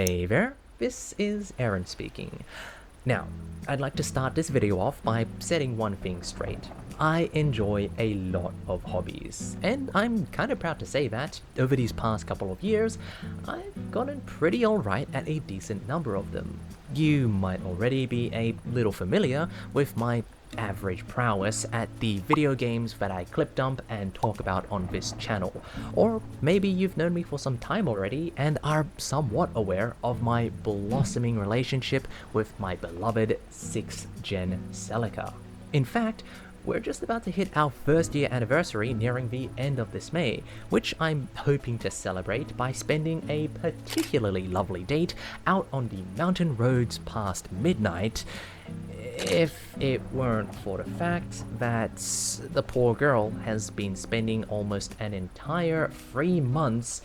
Hey there, this is Aaron speaking. Now, I'd like to start this video off by setting one thing straight. I enjoy a lot of hobbies, and I'm kind of proud to say that, over these past couple of years, I've gotten pretty alright at a decent number of them. You might already be a little familiar with my average prowess at the video games that I clip dump and talk about on this channel, or maybe you've known me for some time already and are somewhat aware of my blossoming relationship with my beloved 6th gen Celica. In fact, we're just about to hit our first year anniversary nearing the end of this May, which I'm hoping to celebrate by spending a particularly lovely date out on the mountain roads past midnight, if it weren't for the fact that the poor girl has been spending almost an entire 3 months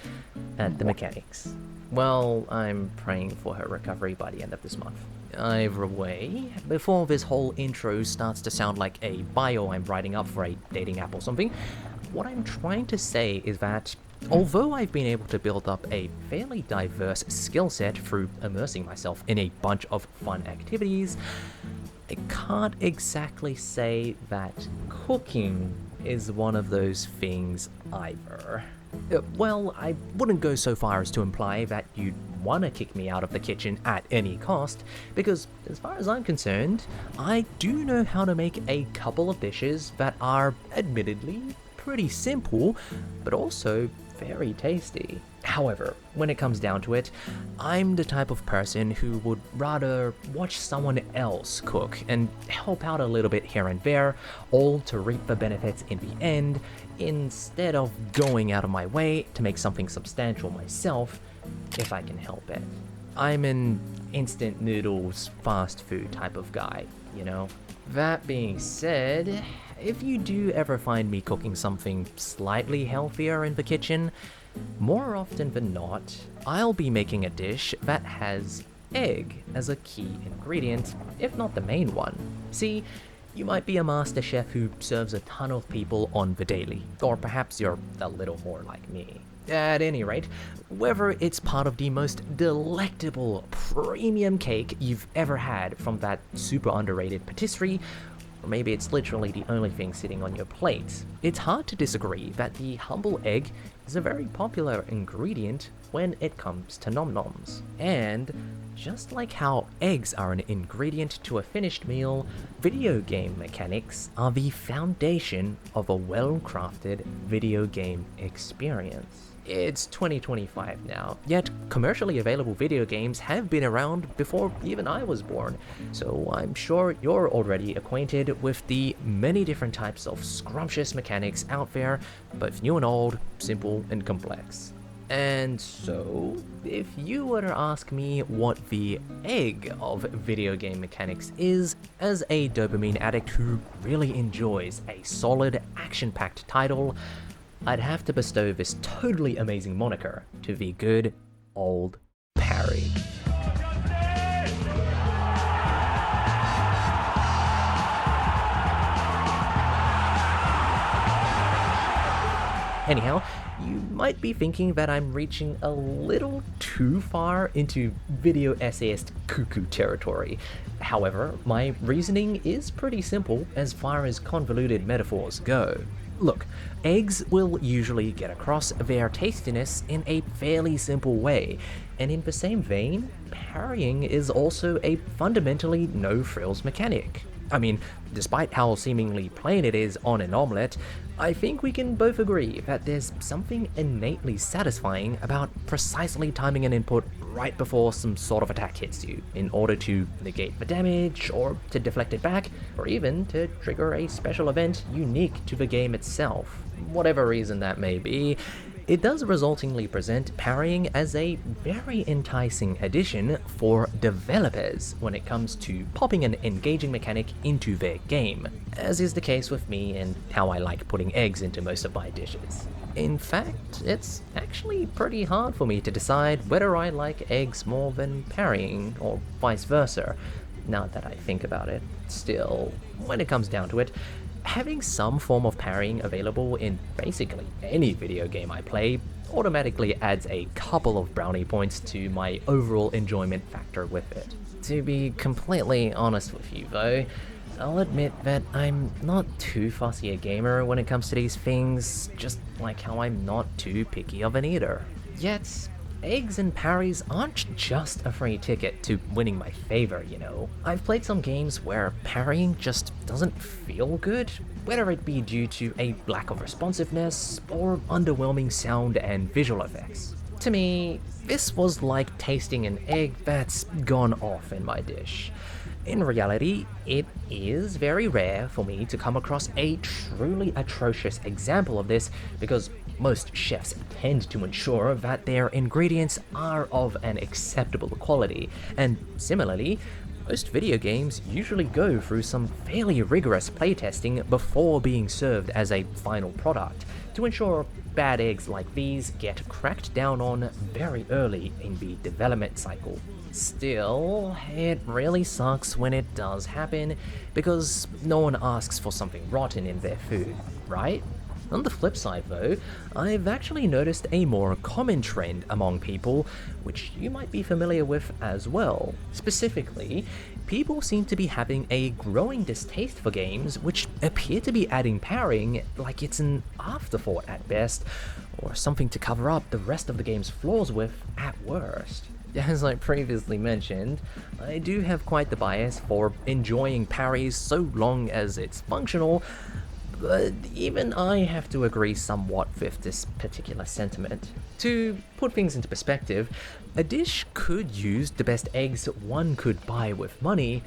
at the mechanics. Well, I'm praying for her recovery by the end of this month. Either way, before this whole intro starts to sound like a bio I'm writing up for a dating app or something, what I'm trying to say is that although I've been able to build up a fairly diverse skill set through immersing myself in a bunch of fun activities, I can't exactly say that cooking is one of those things either. Well, I wouldn't go so far as to imply that you'd want to kick me out of the kitchen at any cost, because as far as I'm concerned, I do know how to make a couple of dishes that are admittedly pretty simple, but also very tasty. However, when it comes down to it, I'm the type of person who would rather watch someone else cook and help out a little bit here and there, all to reap the benefits in the end, instead of going out of my way to make something substantial myself, if I can help it. I'm an instant noodles, fast food type of guy, you know? That being said, if you do ever find me cooking something slightly healthier in the kitchen, more often than not, I'll be making a dish that has egg as a key ingredient, if not the main one. See, you might be a master chef who serves a ton of people on the daily, or perhaps you're a little more like me. At any rate, whether it's part of the most delectable premium cake you've ever had from that super underrated patisserie, or maybe it's literally the only thing sitting on your plate, it's hard to disagree that the humble egg is a very popular ingredient when it comes to nom-noms. And just like how eggs are an ingredient to a finished meal, video game mechanics are the foundation of a well-crafted video game experience. It's 2025 now, yet commercially available video games have been around before even I was born, so I'm sure you're already acquainted with the many different types of scrumptious mechanics out there, both new and old, simple and complex. And so, if you were to ask me what the egg of video game mechanics is, as a dopamine addict who really enjoys a solid, action-packed title, I'd have to bestow this totally amazing moniker to the good old parry. Anyhow, you might be thinking that I'm reaching a little too far into video essayist cuckoo territory. However, my reasoning is pretty simple as far as convoluted metaphors go. Look, eggs will usually get across their tastiness in a fairly simple way, and in the same vein, parrying is also a fundamentally no-frills mechanic. I mean, despite how seemingly plain it is on an omelette, I think we can both agree that there's something innately satisfying about precisely timing an input right before some sort of attack hits you, in order to negate the damage, or to deflect it back, or even to trigger a special event unique to the game itself. Whatever reason that may be, it does resultingly present parrying as a very enticing addition for developers when it comes to popping an engaging mechanic into their game, as is the case with me and how I like putting eggs into most of my dishes. In fact, it's actually pretty hard for me to decide whether I like eggs more than parrying, or vice versa, now that I think about it. Still, when it comes down to it, having some form of parrying available in basically any video game I play automatically adds a couple of brownie points to my overall enjoyment factor with it. To be completely honest with you though, I'll admit that I'm not too fussy a gamer when it comes to these things, just like how I'm not too picky of an eater. Yet, eggs and parries aren't just a free ticket to winning my favor, you know. I've played some games where parrying just doesn't feel good, whether it be due to a lack of responsiveness or underwhelming sound and visual effects. To me, this was like tasting an egg that's gone off in my dish. In reality, it is very rare for me to come across a truly atrocious example of this because most chefs tend to ensure that their ingredients are of an acceptable quality, and similarly, most video games usually go through some fairly rigorous playtesting before being served as a final product to ensure bad eggs like these get cracked down on very early in the development cycle. Still, it really sucks when it does happen because no one asks for something rotten in their food, right? On the flip side though, I've actually noticed a more common trend among people, which you might be familiar with as well. Specifically, people seem to be having a growing distaste for games which appear to be adding parrying like it's an afterthought at best, or something to cover up the rest of the game's flaws with at worst. As I previously mentioned, I do have quite the bias for enjoying parries so long as it's functional, but even I have to agree somewhat with this particular sentiment. To put things into perspective, a dish could use the best eggs one could buy with money,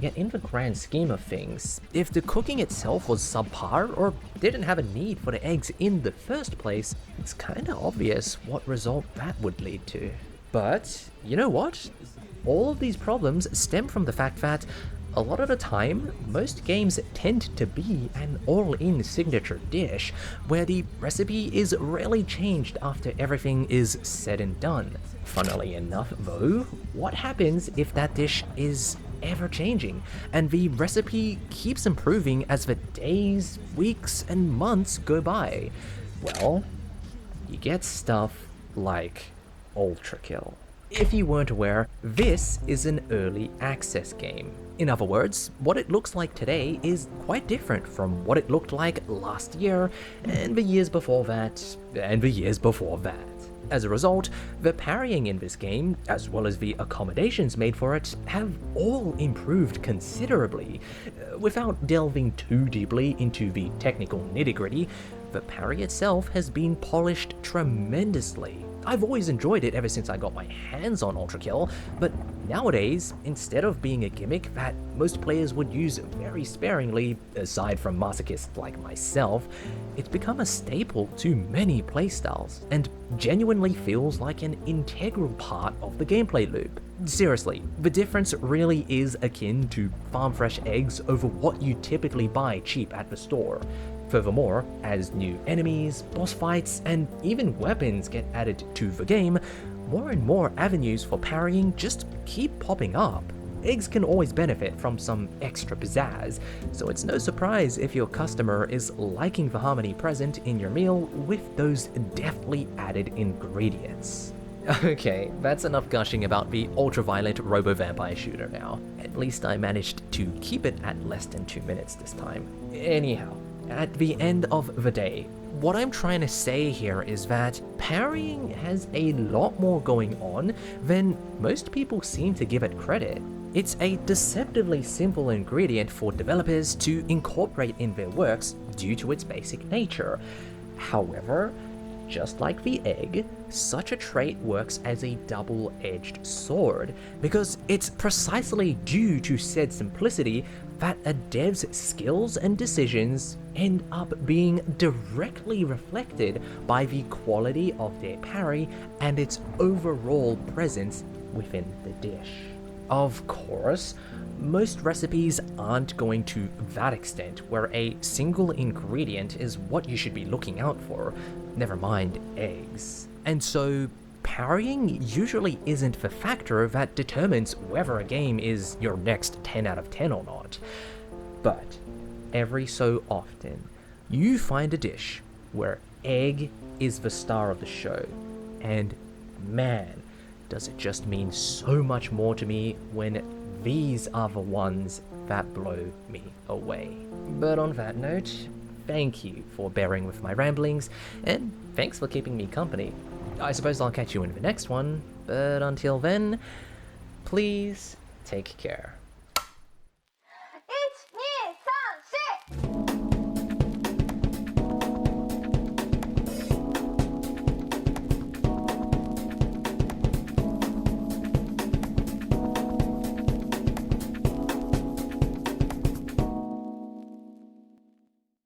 yet in the grand scheme of things, if the cooking itself was subpar or didn't have a need for the eggs in the first place, it's kinda obvious what result that would lead to. But, you know what? All of these problems stem from the fact that a lot of the time, most games tend to be an all-in signature dish, where the recipe is rarely changed after everything is said and done. Funnily enough though, what happens if that dish is ever changing, and the recipe keeps improving as the days, weeks, and months go by? Well, you get stuff like ULTRAKILL. If you weren't aware, this is an early access game. In other words, what it looks like today is quite different from what it looked like last year, and the years before that, and the years before that. As a result, the parrying in this game, as well as the accommodations made for it, have all improved considerably. Without delving too deeply into the technical nitty-gritty, the parry itself has been polished tremendously. I've always enjoyed it ever since I got my hands on ULTRAKILL, but nowadays, instead of being a gimmick that most players would use very sparingly, aside from masochists like myself, it's become a staple to many playstyles, and genuinely feels like an integral part of the gameplay loop. Seriously, the difference really is akin to farm fresh eggs over what you typically buy cheap at the store. Furthermore, as new enemies, boss fights, and even weapons get added to the game, more and more avenues for parrying just keep popping up. Eggs can always benefit from some extra pizzazz, so it's no surprise if your customer is liking the harmony present in your meal with those deftly added ingredients. Okay, that's enough gushing about the ultra-violent robo-vampire shooter now. At least I managed to keep it at less than 2 minutes this time. Anyhow, at the end of the day, what I'm trying to say here is that parrying has a lot more going on than most people seem to give it credit. It's a deceptively simple ingredient for developers to incorporate in their works due to its basic nature. However, just like the egg, such a trait works as a double-edged sword, because it's precisely due to said simplicity that a dev's skills and decisions end up being directly reflected by the quality of their parry and its overall presence within the dish. Of course, most recipes aren't going to that extent where a single ingredient is what you should be looking out for, never mind eggs. And so, parrying usually isn't the factor that determines whether a game is your next 10 out of 10 or not. But every so often, you find a dish where egg is the star of the show, and man, does it just mean so much more to me when these are the ones that blow me away. But on that note, thank you for bearing with my ramblings, and thanks for keeping me company. I suppose I'll catch you in the next one, but until then, please take care.